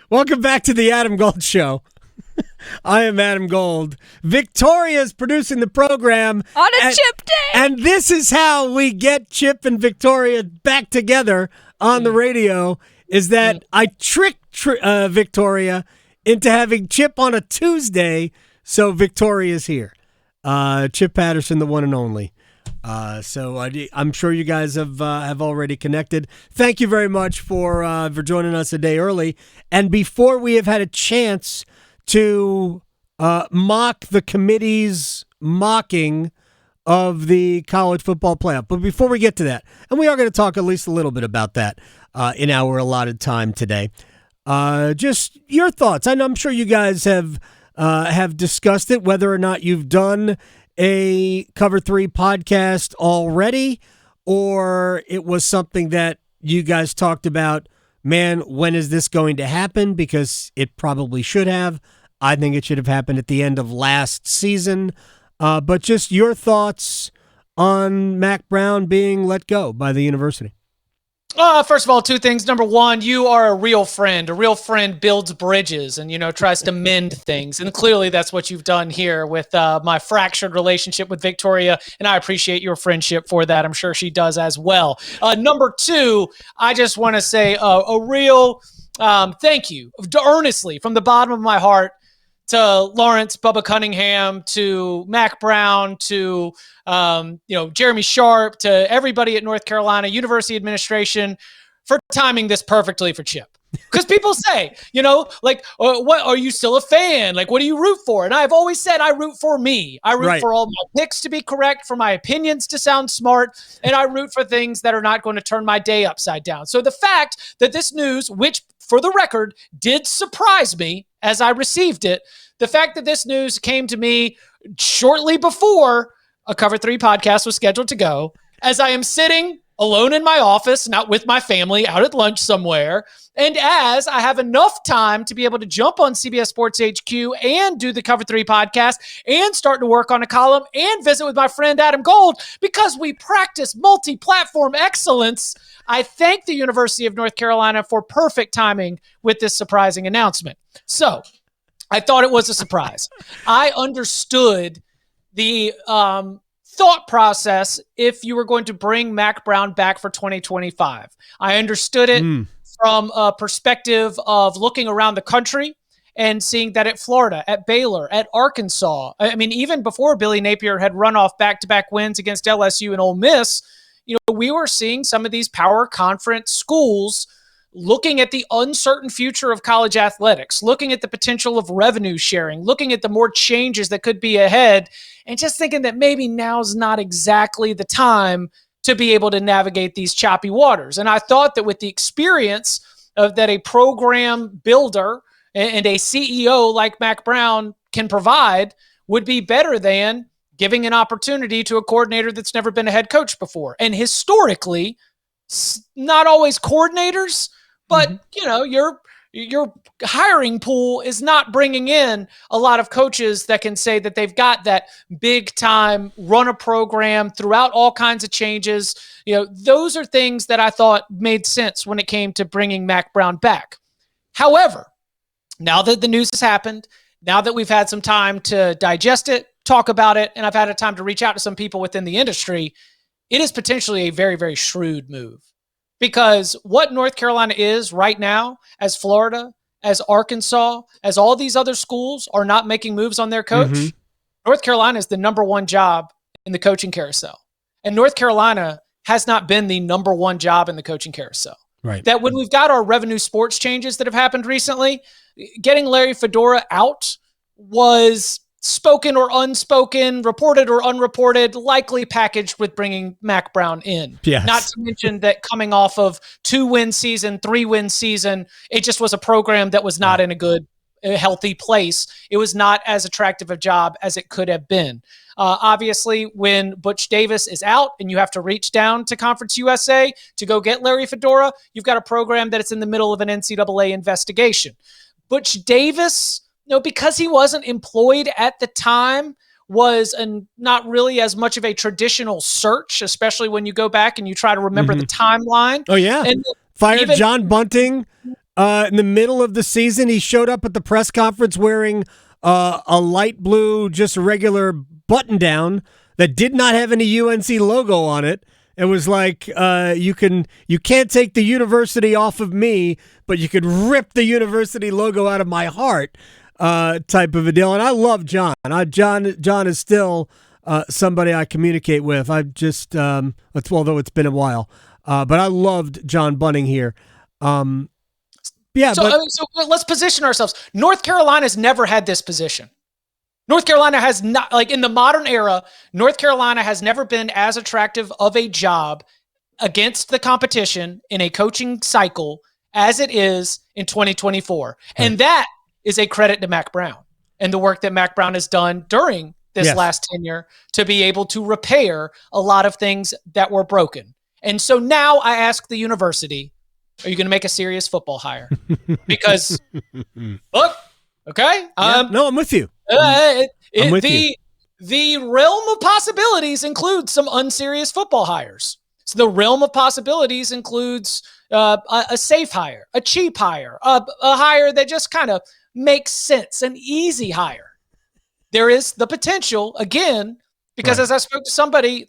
Welcome back to the Adam Gold Show. I am Adam Gold. Victoria's producing the program. On a Chip Day! And this is how we get Chip and Victoria back together on the radio, is that I tricked Victoria into having Chip on a Tuesday, so Victoria's here. Chip Patterson, the one and only. So I'm sure you guys have already connected. Thank you very much for joining us a day early. And before we have had a chance to mock the committee's mocking of the college football playoff. But before we get to that, and we are going to talk at least a little bit about that in our allotted time today, just your thoughts. I'm sure you guys have discussed it, whether or not you've done a Cover 3 podcast already, or it was something that you guys talked about, man, when is this going to happen? Because it probably should have. I think it should have happened at the end of last season. But just your thoughts on Mack Brown being let go by the university. First of all, two things. Number one, you are a real friend. A real friend builds bridges and, tries to mend things. And clearly that's what you've done here with my fractured relationship with Victoria. And I appreciate your friendship for that. I'm sure she does as well. Number two, I just want to say a real thank you earnestly from the bottom of my heart to Lawrence, Bubba Cunningham, to Mack Brown, to Jeremy Sharp, to everybody at North Carolina University administration for timing this perfectly for Chip. Because people say, what are you still a fan? Like, what do you root for? And I've always said I root for me. I root for all my picks to be correct, for my opinions to sound smart, and I root for things that are not going to turn my day upside down. So the fact that this news, which for the record did surprise me as I received it, the fact that this news came to me shortly before a Cover 3 podcast was scheduled to go, as I am sitting alone in my office, not with my family, out at lunch somewhere, and as I have enough time to be able to jump on CBS Sports HQ and do the Cover 3 podcast and start to work on a column and visit with my friend Adam Gold, because we practice multi-platform excellence, I thank the University of North Carolina for perfect timing with this surprising announcement. So I thought it was a surprise. I understood the thought process if you were going to bring Mack Brown back for 2025. I understood it from a perspective of looking around the country and seeing that at Florida, at Baylor, at Arkansas. I mean, even before Billy Napier had run off back-to-back wins against LSU and Ole Miss, we were seeing some of these power conference schools looking at the uncertain future of college athletics, looking at the potential of revenue sharing, looking at the more changes that could be ahead, and just thinking that maybe now's not exactly the time to be able to navigate these choppy waters. And I thought that with the experience of that a program builder and a CEO like Mack Brown can provide would be better than giving an opportunity to a coordinator that's never been a head coach before. And historically, not always coordinators, but your hiring pool is not bringing in a lot of coaches that can say that they've got that big time run a program throughout all kinds of changes. Those are things that I thought made sense when it came to bringing Mack Brown back. However, now that the news has happened, now that we've had some time to digest it, talk about it, and I've had a time to reach out to some people within the industry, it is potentially a very, very shrewd move. Because what North Carolina is right now, as Florida, as Arkansas, as all these other schools are not making moves on their coach, North Carolina is the number one job in the coaching carousel. And North Carolina has not been the number one job in the coaching carousel. Right. That when we've got our revenue sports changes that have happened recently, getting Larry Fedora out was spoken or unspoken, reported or unreported, likely packaged with bringing Mack Brown in. Yes. Not to mention that coming off of 2-win season, 3-win season, it just was a program that was not in a good, healthy place. It was not as attractive a job as it could have been. Obviously, when Butch Davis is out and you have to reach down to Conference USA to go get Larry Fedora, you've got a program that is in the middle of an NCAA investigation. Butch Davis, because he wasn't employed at the time, was not really as much of a traditional search, especially when you go back and you try to remember the timeline. Oh, yeah. And fired John Bunting, in the middle of the season. He showed up at the press conference wearing a light blue, just regular button-down that did not have any UNC logo on it. It was like you can't take the university off of me, but you could rip the university logo out of my heart, type of a deal. And I love John. John is still somebody I communicate with. I've just although it's been a while, but I loved John Bunning here. So let's position ourselves. North Carolina's never had this position. North Carolina has not, like in the modern era, North Carolina has never been as attractive of a job against the competition in a coaching cycle as it is in 2024. And that is a credit to Mack Brown and the work that Mack Brown has done during this last tenure to be able to repair a lot of things that were broken. And so now I ask the university, are you going to make a serious football hire? Because, look, okay. No, I'm with you. I'm with you. The realm of possibilities includes some unserious football hires. So the realm of possibilities includes a safe hire, a cheap hire, a hire that just kind of makes sense, an easy hire. There is the potential, again, because as I spoke to somebody,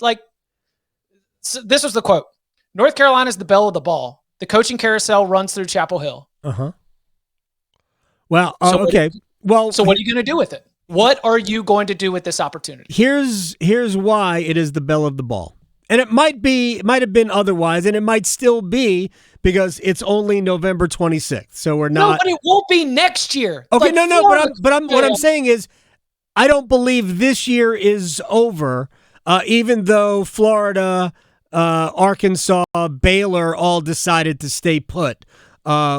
this was the quote, North Carolina is the belle of the ball. The coaching carousel runs through Chapel Hill. Uh-huh. Well, okay. So what are you going to do with it? What are you going to do with this opportunity? Here's why it is the belle of the ball. And it might have been otherwise, and it might still be because it's only November 26th. So we're not. No, but it won't be next year. Okay, what I'm saying is I don't believe this year is over, even though Florida, Arkansas, Baylor all decided to stay put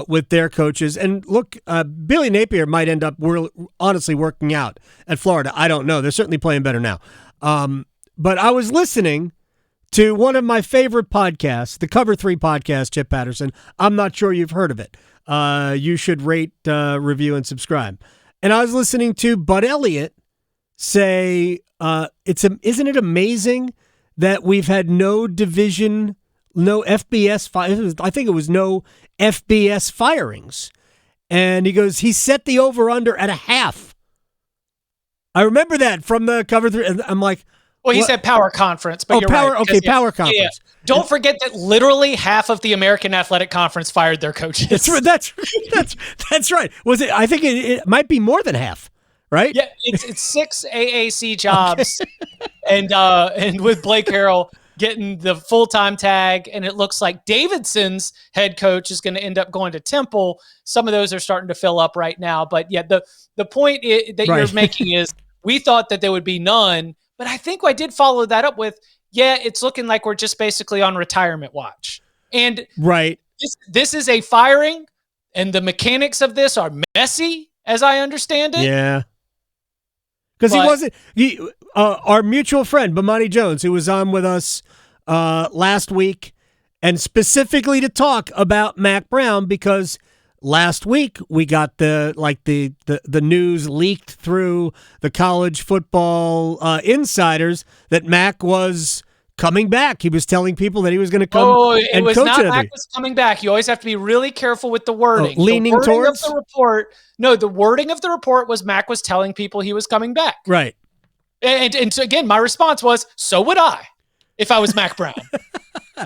with their coaches. And look, Billy Napier might end up honestly working out at Florida. I don't know. They're certainly playing better now. But I was listening to one of my favorite podcasts, the Cover 3 podcast, Chip Patterson. I'm not sure you've heard of it. You should rate, review, and subscribe. And I was listening to Bud Elliott say, isn't it amazing that we've had no division, no FBS, I think it was no FBS firings. And he goes, he set the over-under at 0.5. I remember that from the Cover 3. And I'm like, well, he said power conference, but you're right. Okay, power conference. Yeah. Don't forget that literally half of the American Athletic Conference fired their coaches. That's right. Was it? I think it might be more than half, right? Yeah, it's 6 AAC jobs, and with Blake Harrell getting the full-time tag, and it looks like Davidson's head coach is going to end up going to Temple. Some of those are starting to fill up right now, but yeah, the point that you're making is we thought that there would be none. But I think I did follow that up with, it's looking like we're just basically on retirement watch. And this is a firing, and the mechanics of this are messy, as I understand it. Yeah. Because our mutual friend, Bomani Jones, who was on with us last week, and specifically to talk about Mack Brown, because last week we got the news leaked through the college football insiders that Mack was coming back. He was telling people that he was going to come and coach. It was not Mack was coming back. You always have to be really careful with the wording. Leaning towards the report. No, the wording of the report was Mack was telling people he was coming back. Right. And so again, my response was, so would I if I was Mack Brown.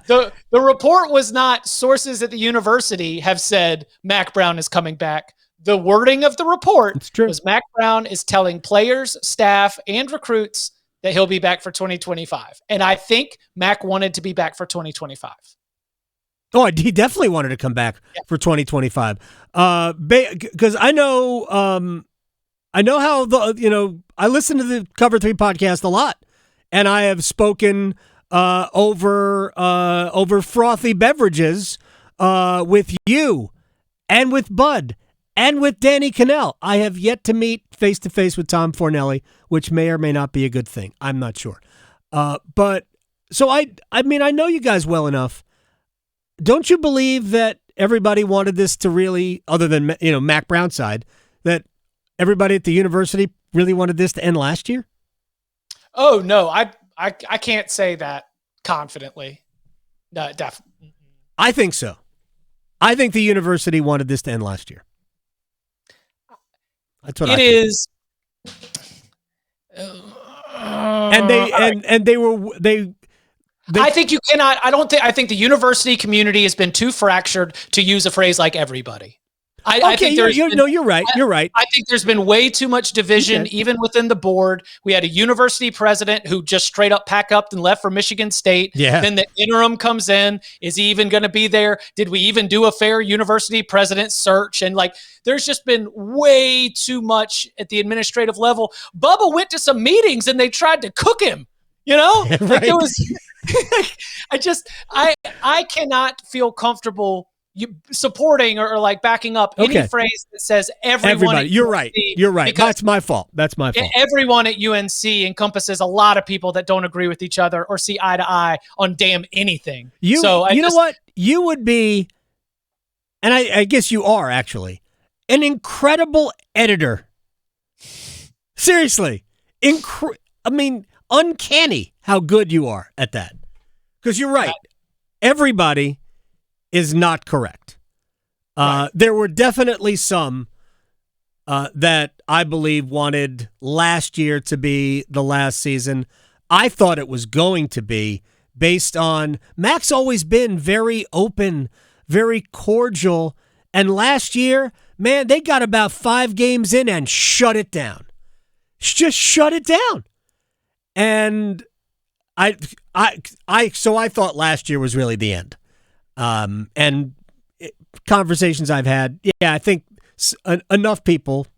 The report was not sources at the university have said Mack Brown is coming back. The wording of the report was Mack Brown is telling players, staff, and recruits that he'll be back for 2025. And I think Mack wanted to be back for 2025. Oh, he definitely wanted to come back for 2025. Because I know how I listen to the Cover 3 podcast a lot, and I have spoken over frothy beverages with you and with Bud and with Danny Cannell. I have yet to meet face-to-face with Tom Fornelli, which may or may not be a good thing. I'm not sure. But so I know you guys well enough. Don't you believe that everybody wanted this to really, other than Mack Brown's side, that everybody at the university really wanted this to end last year? Oh no, I can't say that confidently. No, definitely. I think so. I think the university wanted this to end last year. That's what it is. I think you cannot. I think the university community has been too fractured to use a phrase like everybody. I think you're right. You're right. I think there's been way too much division, even within the board. We had a university president who just straight up packed up and left for Michigan State. Yeah. Then the interim comes in. Is he even going to be there? Did we even do a fair university president search? And there's just been way too much at the administrative level. Bubba went to some meetings and they tried to cook him. Right. It was. I cannot feel comfortable supporting or backing up any phrase that says everybody. You're right. You're right. That's my fault. Everyone at UNC encompasses a lot of people that don't agree with each other or see eye to eye on damn anything. You know what? You would be, and I guess you are actually, an incredible editor. Seriously. Uncanny how good you are at that. Because you're right. Everybody is not correct. Right. There were definitely some that I believe wanted last year to be the last season. I thought it was going to be based on Mack's always been very open, very cordial. And last year, man, they got about 5 games in and shut it down. Just shut it down. And so I thought last year was really the end. And conversations I've had, I think enough people,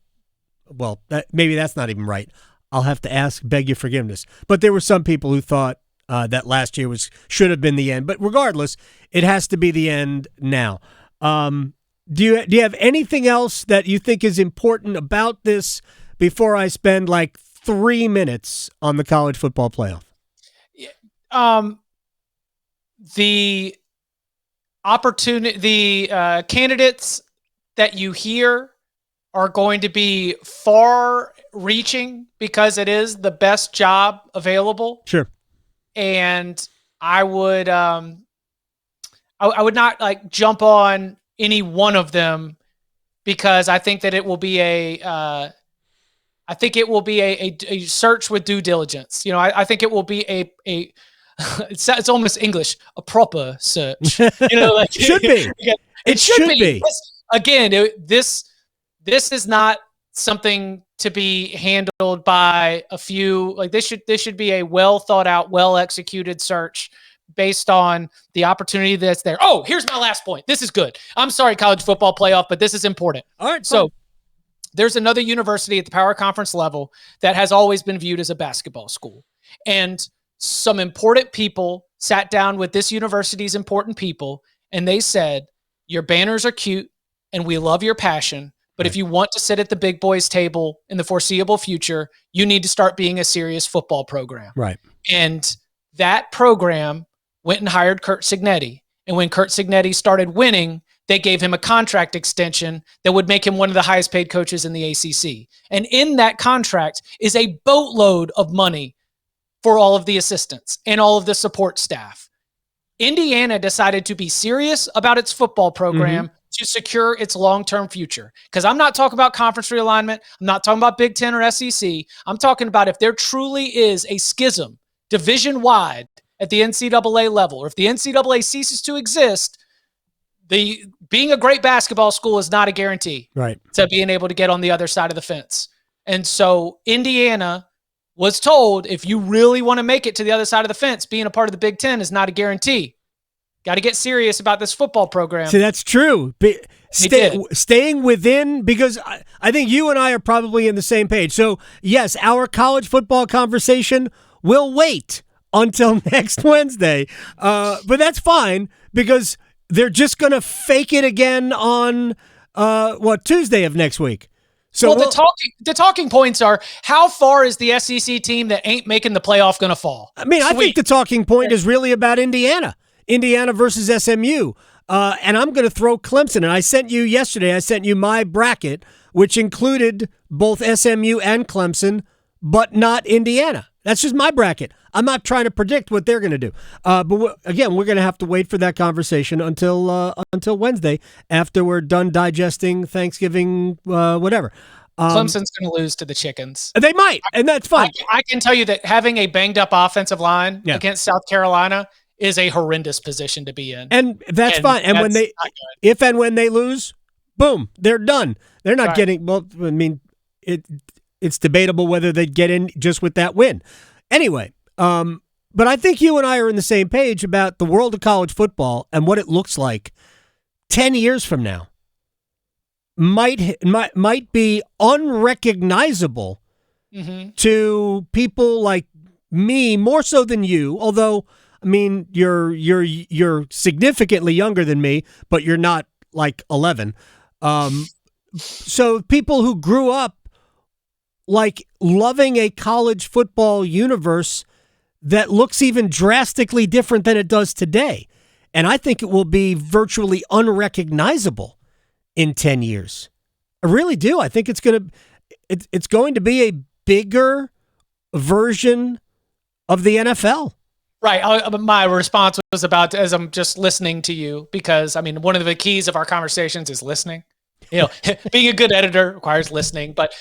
well, maybe that's not even right. I'll have to beg your forgiveness. But there were some people who thought that last year should have been the end. But regardless, it has to be the end now. Do you have anything else that you think is important about this before I spend 3 minutes on the college football playoff? The opportunity, the candidates that you hear are going to be far-reaching because it is the best job available. Sure. And I would not jump on any one of them because I think that it will be a search with due diligence. I think it will be a it's almost English, a proper search. Should be. It should be. Again, this is not something to be handled by a few. This should be a well thought out, well executed search based on the opportunity that's there. Oh, here's my last point. This is good. I'm sorry, college football playoff, but this is important. All right. So there's another university at the power conference level that has always been viewed as a basketball school. And some important people sat down with this university's important people, and they said, your banners are cute, and we love your passion, but if you want to sit at the big boys table in the foreseeable future, you need to start being a serious football program. Right. And that program went and hired Curt Cignetti. And when Curt Cignetti started winning, they gave him a contract extension that would make him one of the highest paid coaches in the ACC. And in that contract is a boatload of money for all of the assistants and all of the support staff. Indiana decided to be serious about its football program to secure its long-term future. Because I'm not talking about conference realignment. I'm not talking about Big Ten or SEC. I'm talking about if there truly is a schism division-wide at the NCAA level, or if the NCAA ceases to exist, being a great basketball school is not a guarantee to being able to get on the other side of the fence. And so Indiana was told, if you really want to make it to the other side of the fence, being a part of the Big Ten is not a guarantee. Got to get serious about this football program. See, that's true. Staying within, because I think you and I are probably in the same page. So, yes, our college football conversation will wait until next Wednesday. But that's fine, because they're just going to fake it again on, Tuesday of next week. So the talking points are, how far is the SEC team that ain't making the playoff going to fall? I mean, I think the talking point is really about Indiana versus SMU. And I'm going to throw Clemson. And I sent you my bracket, which included both SMU and Clemson, but not Indiana. That's just my bracket. I'm not trying to predict what they're going to do. But again, we're going to have to wait for that conversation until Wednesday after we're done digesting Thanksgiving, whatever. Clemson's going to lose to the Chickens. They might, and that's fine. I can tell you that having a banged-up offensive line against South Carolina is a horrendous position to be in. And that's fine. And if and when they lose, boom, they're done. They're not getting, well, I mean, it's debatable whether they'd get in just with that win. Anyway, but I think you and I are on the same page about the world of college football and what it looks like 10 years from now. Might be unrecognizable to people like me, more so than you, although I mean you're significantly younger than me, but you're not like 11. So people who grew up like loving a college football universe that looks even drastically different than it does today. And I think it will be virtually unrecognizable in 10 years. I really do. I think it's going to be a bigger version of the NFL. Right. My response was about, as I'm just listening to you, because I mean, one of the keys of our conversations is listening. You know, being a good editor requires listening, but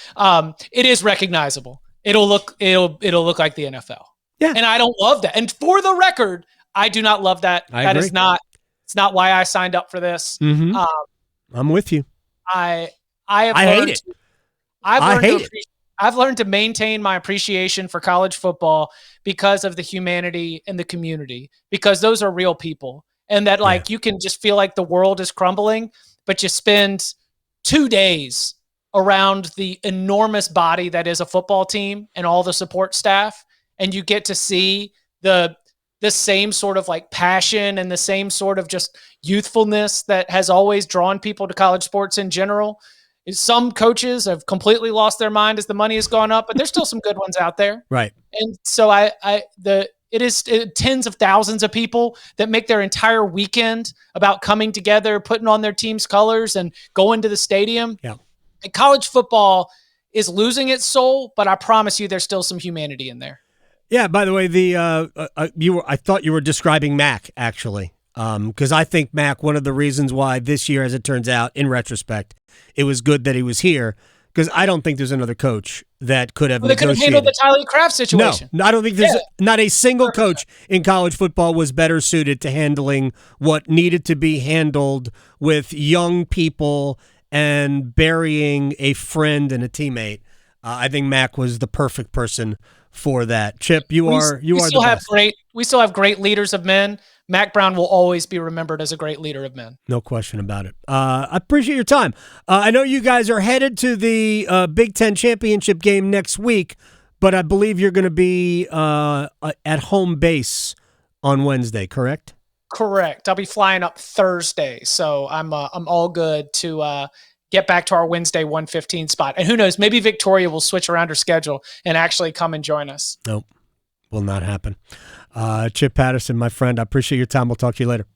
it is recognizable. It'll look like the NFL. Yeah. And I don't love that. And for the record, I do not love that. That is not, it's not why I signed up for this. Mm-hmm. I'm with you. I hate it. I've learned to maintain my appreciation for college football because of the humanity and the community, because those are real people. And that you can just feel like the world is crumbling, but you spend 2 days around the enormous body that is a football team and all the support staff. And you get to see the same sort of like passion and the same sort of just youthfulness that has always drawn people to college sports in general. Some coaches have completely lost their mind as the money has gone up, but there's still some good ones out there. Right. And so it is tens of thousands of people that make their entire weekend about coming together, putting on their team's colors and going to the stadium. Yeah. And college football is losing its soul, but I promise you there's still some humanity in there. Yeah, by the way, I thought you were describing Mack, actually, because I think Mack, one of the reasons why this year, as it turns out, in retrospect, it was good that he was here, because I don't think there's another coach that could have negotiated. They could have handled the Tyler Kraft situation. No, I don't think there's not a single coach in college football was better suited to handling what needed to be handled with young people and burying a friend and a teammate. I think Mack was the perfect person for that. Chip, you are the best. We still have great leaders of men. Mack Brown will always be remembered as a great leader of men. No question about it. I appreciate your time. I know you guys are headed to the Big Ten championship game next week, but I believe you're going to be at home base on Wednesday, correct? Correct. I'll be flying up Thursday, so I'm all good to get back to our Wednesday 1:15 spot. And who knows, maybe Victoria will switch around her schedule and actually come and join us. Nope, will not happen. Chip Patterson, my friend, I appreciate your time. We'll talk to you later.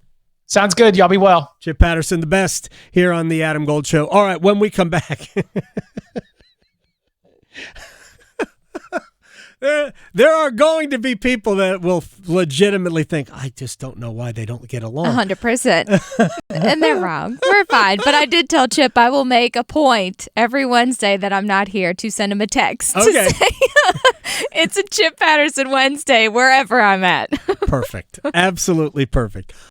Sounds good. Y'all be well. Chip Patterson, the best here on the Adam Gold Show. All right, when we come back, there are going to be people that will legitimately think, I just don't know why they don't get along. 100%. And they're wrong. We're fine. But I did tell Chip I will make a point every Wednesday that I'm not here to send him a text. Okay. To say, it's a Chip Patterson Wednesday wherever I'm at. Perfect. Absolutely perfect.